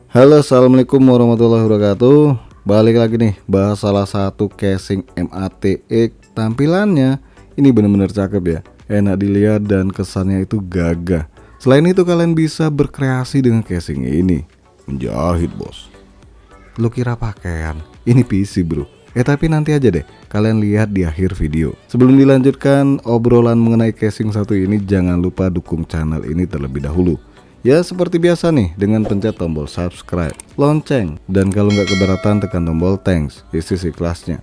Halo, assalamualaikum warahmatullahi wabarakatuh. Balik lagi nih, bahas salah satu casing MATX. Tampilannya ini bener-bener cakep ya, enak dilihat dan kesannya itu gagah. Selain itu kalian bisa berkreasi dengan casing ini. Menjahit bos. Lu kira pakaian? Ini PC bro. Tapi nanti aja deh, kalian lihat di akhir video. Sebelum dilanjutkan obrolan mengenai casing satu ini, jangan lupa dukung channel ini terlebih dahulu. Ya seperti biasa nih, dengan pencet tombol subscribe, lonceng, dan kalau nggak keberatan tekan tombol thanks, isi ikhlasnya.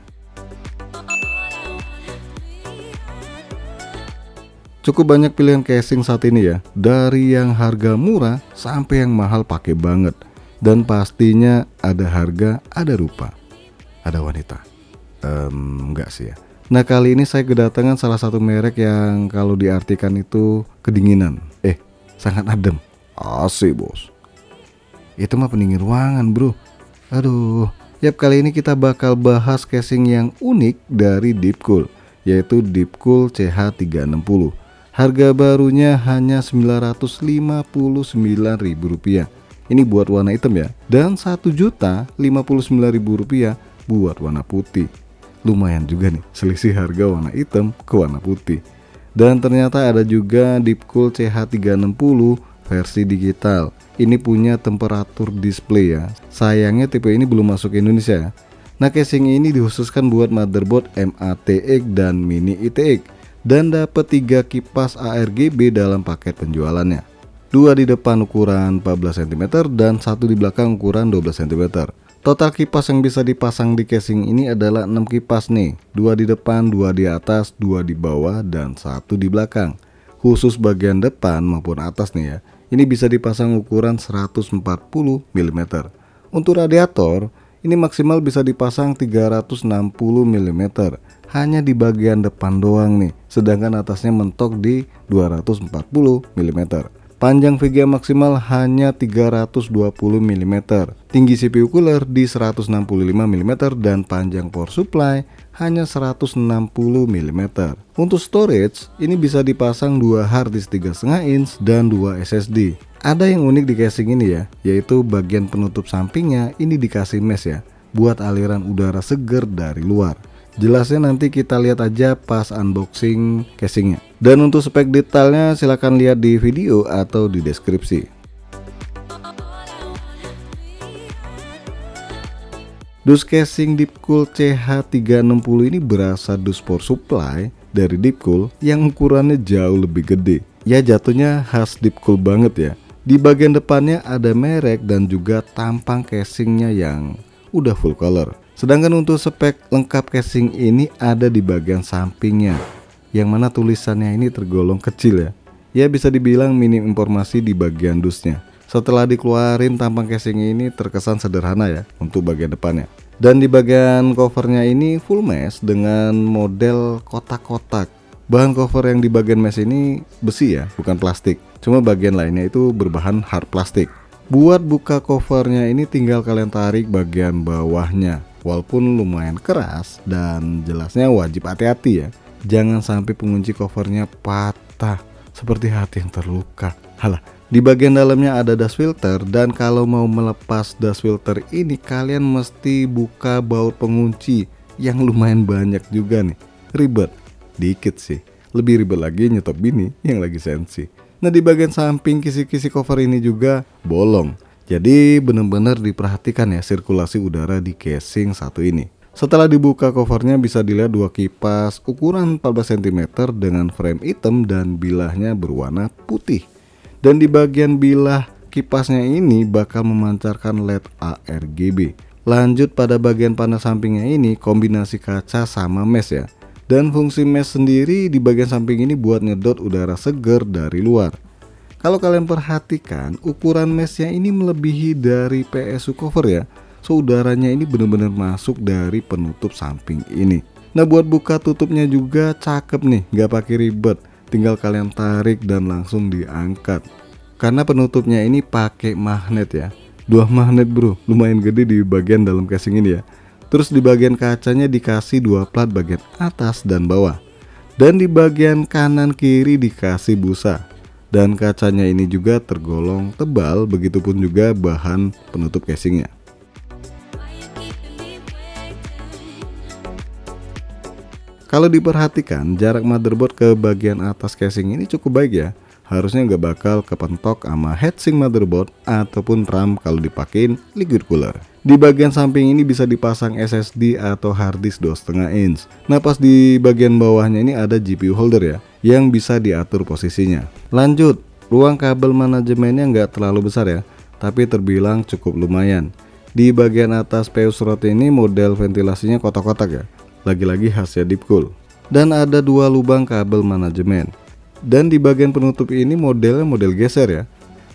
Cukup banyak pilihan casing saat ini ya, dari yang harga murah sampai yang mahal pakai banget. Dan pastinya ada harga, ada rupa, ada wanita. Enggak sih ya. Nah kali ini saya kedatangan salah satu merek yang kalau diartikan itu kedinginan, sangat adem. Asik bos. Itu mah pendingin ruangan bro. Aduh. Yap, kali ini kita bakal bahas casing yang unik dari Deepcool, yaitu Deepcool CH360. Harga barunya hanya Rp959.000. Ini buat warna hitam ya. Dan Rp1.059.000 buat warna putih. Lumayan juga nih selisih harga warna hitam ke warna putih. Dan ternyata ada juga Deepcool CH360 versi digital. Ini punya temperatur display ya. Sayangnya tipe ini belum masuk ke Indonesia ya. Nah casing ini dikhususkan buat motherboard MATX dan Mini ITX. Dan dapat 3 kipas ARGB dalam paket penjualannya. 2 di depan ukuran 14 cm dan 1 di belakang ukuran 12 cm. Total kipas yang bisa dipasang di casing ini adalah 6 kipas nih. 2 di depan, 2 di atas, 2 di bawah, dan 1 di belakang. Khusus bagian depan maupun atas nih ya, ini bisa dipasang ukuran 140 mm. Untuk radiator, ini maksimal bisa dipasang 360 mm. Hanya di bagian depan doang nih, sedangkan atasnya mentok di 240 mm. Panjang VGA maksimal hanya 320 mm. Tinggi CPU cooler di 165 mm dan panjang power supply hanya 160 mm. Untuk storage, ini bisa dipasang 2 harddisk 3,5 inch dan 2 SSD. Ada yang unik di casing ini ya, yaitu bagian penutup sampingnya ini dikasih mesh ya, buat aliran udara seger dari luar. Jelasnya nanti kita lihat aja pas unboxing casingnya. Dan untuk spek detailnya silahkan lihat di video atau di deskripsi. Dus casing Deepcool CH360 ini berasa dus power supply dari Deepcool yang ukurannya jauh lebih gede. Ya jatuhnya khas Deepcool banget ya. Di bagian depannya ada merek dan juga tampang casingnya yang udah full color. Sedangkan untuk spek lengkap casing ini ada di bagian sampingnya, yang mana tulisannya ini tergolong kecil ya. Ya bisa dibilang minim informasi di bagian dusnya. Setelah dikeluarin tampang casing ini terkesan sederhana ya untuk bagian depannya. Dan di bagian covernya ini full mesh dengan model kotak-kotak. Bahan cover yang di bagian mesh ini besi ya, bukan plastik. Cuma bagian lainnya itu berbahan hard plastik. Buat buka covernya ini tinggal kalian tarik bagian bawahnya. Walaupun lumayan keras dan jelasnya wajib hati-hati ya. Jangan sampai pengunci covernya patah seperti hati yang terluka. Halah, di bagian dalamnya ada dust filter dan kalau mau melepas dust filter ini kalian mesti buka baut pengunci yang lumayan banyak juga nih. Ribet, dikit sih. Lebih ribet lagi nyetop bini yang lagi sensi. Nah di bagian samping kisi-kisi cover ini juga bolong. Jadi benar-benar diperhatikan ya sirkulasi udara di casing satu ini. Setelah dibuka covernya bisa dilihat 2 kipas ukuran 14 cm dengan frame hitam dan bilahnya berwarna putih. Dan di bagian bilah kipasnya ini bakal memancarkan LED ARGB. Lanjut pada bagian panel sampingnya ini kombinasi kaca sama mesh ya. Dan fungsi mesh sendiri di bagian samping ini buat nyedot udara seger dari luar. Kalau kalian perhatikan ukuran meshnya ini melebihi dari PSU cover ya. So udaranya ini benar-benar masuk dari penutup samping ini. Nah buat buka tutupnya juga cakep nih, nggak pakai ribet. Tinggal kalian tarik dan langsung diangkat. Karena penutupnya ini pakai magnet ya. 2 magnet bro, lumayan gede di bagian dalam casing ini ya. Terus di bagian kacanya dikasih 2 plat bagian atas dan bawah. Dan di bagian kanan kiri dikasih busa. Dan kacanya ini juga tergolong tebal, begitupun juga bahan penutup casingnya. Kalau diperhatikan, jarak motherboard ke bagian atas casing ini cukup baik ya. Harusnya nggak bakal kepentok sama heatsink motherboard ataupun RAM kalau dipakein liquid cooler. Di bagian samping ini bisa dipasang SSD atau harddisk 2,5 inch. Nah, pas di bagian bawahnya ini ada GPU holder ya, yang bisa diatur posisinya. Lanjut, ruang kabel manajemennya nggak terlalu besar ya, tapi terbilang cukup lumayan. Di bagian atas PU slot ini model ventilasinya kotak-kotak ya, lagi-lagi khasnya Deepcool. Dan ada 2 lubang kabel manajemen. Dan di bagian penutup ini modelnya model geser ya.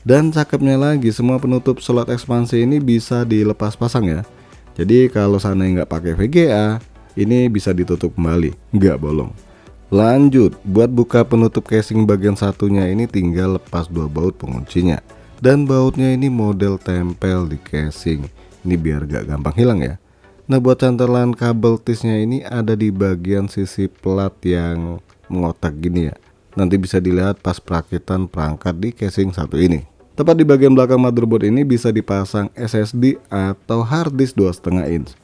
Dan cakepnya lagi, semua penutup slot ekspansi ini bisa dilepas pasang ya. Jadi kalau seandainya nggak pakai VGA, ini bisa ditutup kembali, nggak bolong. Lanjut, buat buka penutup casing bagian satunya ini tinggal lepas 2 baut penguncinya. Dan bautnya ini model tempel di casing. Ini biar gak gampang hilang ya. Nah, buat cantelan kabel tisnya ini ada di bagian sisi plat yang mengotak gini ya. Nanti bisa dilihat pas perakitan perangkat di casing satu ini. Tepat di bagian belakang motherboard ini bisa dipasang SSD atau harddisk 2,5 inch.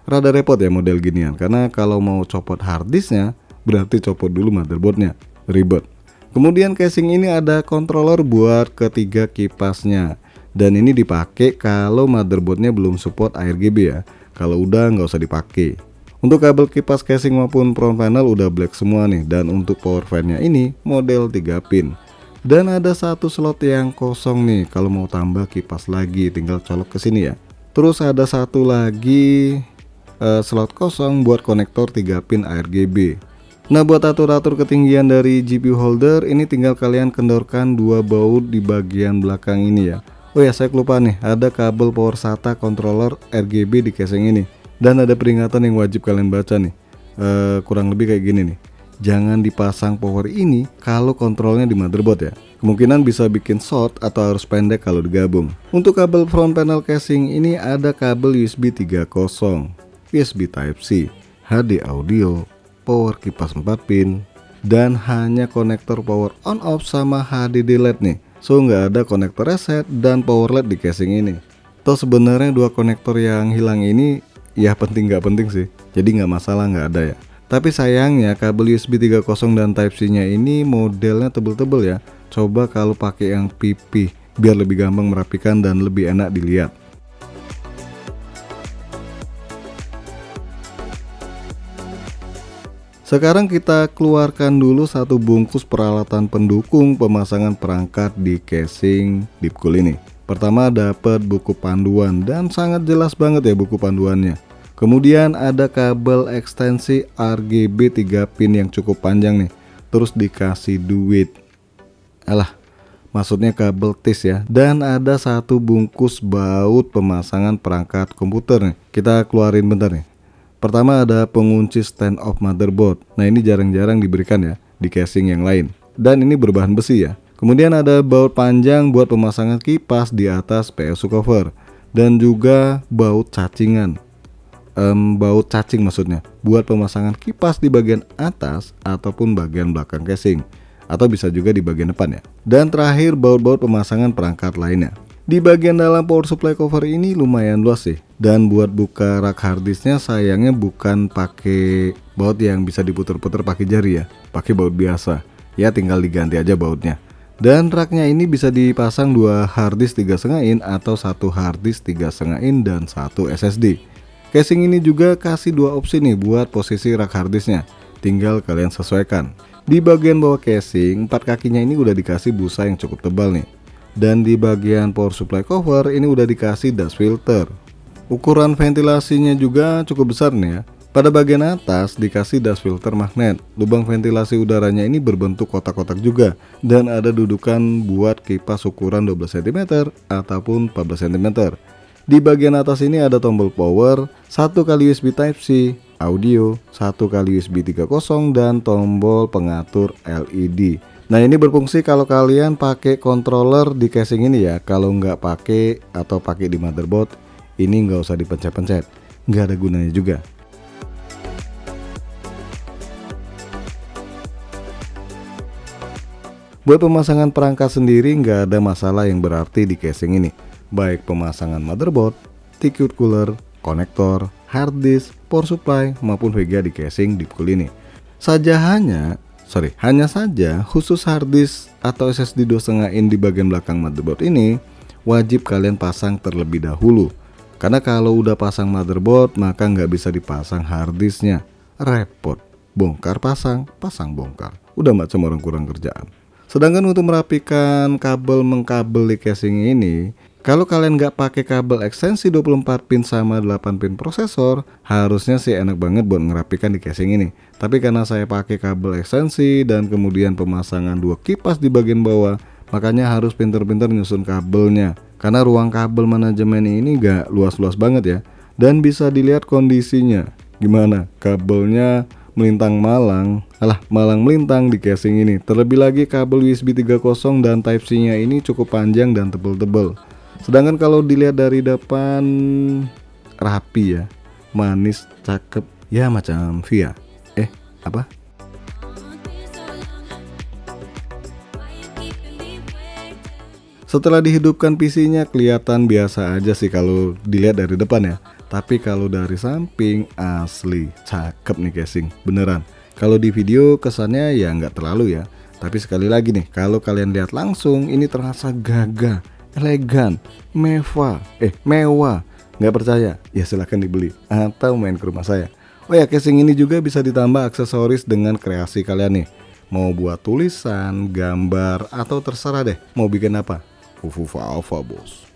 Rada repot ya model ginian, karena kalau mau copot harddisknya berarti copot dulu motherboardnya, ribet. Kemudian casing ini ada controller buat ketiga kipasnya. Dan ini dipakai kalau motherboardnya belum support RGB ya. Kalau udah nggak usah dipakai. Untuk kabel kipas casing maupun front panel udah black semua nih. Dan untuk power fan-nya ini model 3 pin. Dan ada satu slot yang kosong nih. Kalau mau tambah kipas lagi tinggal colok ke sini ya. Terus ada satu lagi slot kosong buat konektor 3 pin RGB. Nah, buat atur-atur ketinggian dari GPU holder ini tinggal kalian kendorkan 2 baut di bagian belakang ini ya. Oh ya, saya lupa nih, ada kabel power SATA controller RGB di casing ini. Dan ada peringatan yang wajib kalian baca nih, kurang lebih kayak gini nih. Jangan dipasang power ini kalau kontrolnya di motherboard ya. Kemungkinan bisa bikin short atau arus pendek kalau digabung. Untuk kabel front panel casing ini ada kabel USB 3.0, USB Type-C, HD audio, power kipas 4 pin, dan hanya konektor power on off sama HDD LED nih. So nggak ada konektor reset dan power LED di casing ini. Toh sebenarnya 2 konektor yang hilang ini ya penting nggak penting sih, jadi nggak masalah nggak ada ya. Tapi sayangnya kabel USB 3.0 dan Type-C nya ini modelnya tebel-tebel ya. Coba kalau pakai yang pipih biar lebih gampang merapikan dan lebih enak dilihat. Sekarang kita keluarkan dulu satu bungkus peralatan pendukung pemasangan perangkat di casing Deepcool ini. Pertama dapat buku panduan dan sangat jelas banget ya buku panduannya. Kemudian ada kabel ekstensi RGB 3 pin yang cukup panjang nih. Terus dikasih duit. Maksudnya kabel tis ya. Dan ada satu bungkus baut pemasangan perangkat komputer nih. Kita keluarin bentar nih. Pertama ada pengunci stand off motherboard. Nah, ini jarang-jarang diberikan ya di casing yang lain. Dan ini berbahan besi ya. Kemudian ada baut panjang buat pemasangan kipas di atas PSU cover. Dan juga baut cacingan. Baut cacing maksudnya. Buat pemasangan kipas di bagian atas ataupun bagian belakang casing. Atau bisa juga di bagian depan ya. Dan terakhir baut-baut pemasangan perangkat lainnya. Di bagian dalam power supply cover ini lumayan luas sih. Dan buat buka rak harddisknya sayangnya bukan pakai baut yang bisa diputer-puter pakai jari ya, pakai baut biasa. Ya tinggal diganti aja bautnya. Dan raknya ini bisa dipasang 2 harddisk 3,5 in atau 1 harddisk 3,5 in dan 1 SSD. Casing ini juga kasih 2 opsi nih buat posisi rak harddisknya. Tinggal kalian sesuaikan. Di bagian bawah casing 4 kakinya ini udah dikasih busa yang cukup tebal nih. Dan di bagian power supply cover ini udah dikasih dust filter. Ukuran ventilasinya juga cukup besar nih ya. Pada bagian atas dikasih dust filter magnet. Lubang ventilasi udaranya ini berbentuk kotak-kotak juga. Dan ada dudukan buat kipas ukuran 12 cm ataupun 14 cm. Di bagian atas ini ada tombol power, 1 kali USB Type-C, audio, 1 kali USB 3.0 dan tombol pengatur LED. Nah, ini berfungsi kalau kalian pakai controller di casing ini ya. Kalau nggak pakai atau pakai di motherboard, ini nggak usah dipencet-pencet, nggak ada gunanya juga. Buat pemasangan perangkat sendiri nggak ada masalah yang berarti di casing ini. Baik pemasangan motherboard, ticket cooler, konektor, hard disk, power supply maupun VGA di casing Deepcool ini. Hanya saja khusus hard disk atau SSD 2,5 in di bagian belakang motherboard ini wajib kalian pasang terlebih dahulu. Karena kalau udah pasang motherboard maka nggak bisa dipasang hard disknya. Repot, bongkar pasang, pasang bongkar. Udah macam orang kurang kerjaan. Sedangkan untuk merapikan kabel mengkabel di casing ini, kalau kalian nggak pakai kabel ekstensi 24 pin sama 8 pin prosesor, harusnya sih enak banget buat ngerapikan di casing ini. Tapi karena saya pakai kabel ekstensi dan kemudian pemasangan 2 kipas di bagian bawah, makanya harus pinter-pinter nyusun kabelnya. Karena ruang kabel manajemen ini nggak luas-luas banget ya. Dan bisa dilihat kondisinya. Gimana? Kabelnya malang melintang di casing ini. Terlebih lagi kabel USB 3.0 dan Type-C nya ini cukup panjang dan tebel-tebel. Sedangkan kalau dilihat dari depan rapi ya, manis, cakep, ya macam Via. Apa? Setelah dihidupkan PC-nya kelihatan biasa aja sih kalau dilihat dari depan ya. Tapi kalau dari samping asli cakep nih casing, beneran. Kalau di video kesannya ya nggak terlalu ya. Tapi sekali lagi nih, kalau kalian lihat langsung ini terasa gagah, elegan, mewah. Nggak percaya? Ya silahkan dibeli atau main ke rumah saya. Oh ya, casing ini juga bisa ditambah aksesoris dengan kreasi kalian nih. Mau buat tulisan, gambar, atau terserah deh mau bikin apa. Alpha bos.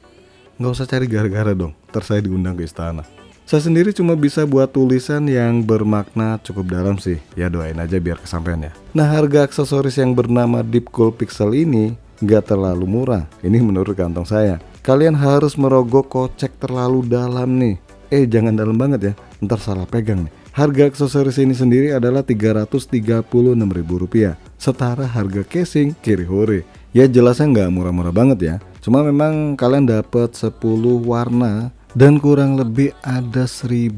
Nggak usah cari gara-gara dong, ntar saya diundang ke istana. Saya sendiri cuma bisa buat tulisan yang bermakna cukup dalam sih. Ya doain aja biar kesampaian ya. Nah, harga aksesoris yang bernama Deepcool Pixel ini nggak terlalu murah. Ini menurut kantong saya. Kalian harus merogoh kocek terlalu dalam nih. Jangan dalam banget ya, ntar salah pegang nih. Harga aksesoris ini sendiri adalah Rp336.000, setara harga casing Kiri Hore. Ya jelasnya nggak murah-murah banget ya. Cuma memang kalian dapat 10 warna dan kurang lebih ada 1000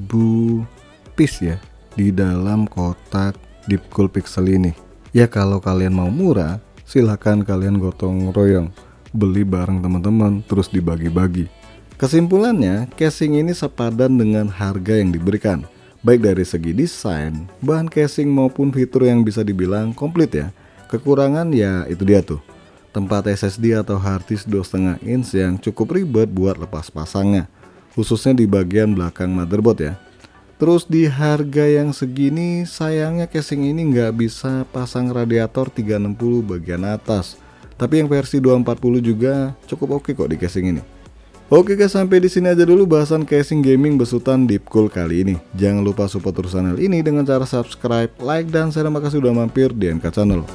piece ya di dalam kotak Deepcool Pixel ini. Ya kalau kalian mau murah, silahkan kalian gotong royong, beli bareng teman-teman terus dibagi-bagi. Kesimpulannya, casing ini sepadan dengan harga yang diberikan. Baik dari segi desain, bahan casing maupun fitur yang bisa dibilang komplit ya. Kekurangan ya itu dia tuh, tempat SSD atau hard disk 2,5 inch yang cukup ribet buat lepas pasangnya, khususnya di bagian belakang motherboard ya. Terus di harga yang segini sayangnya casing ini nggak bisa pasang radiator 360 bagian atas. Tapi yang versi 240 juga cukup oke kok di casing ini. Oke guys, sampai di sini aja dulu bahasan casing gaming besutan Deepcool kali ini. Jangan lupa support terus channel ini dengan cara subscribe, like, dan share. Terima kasih sudah mampir di NK Channel.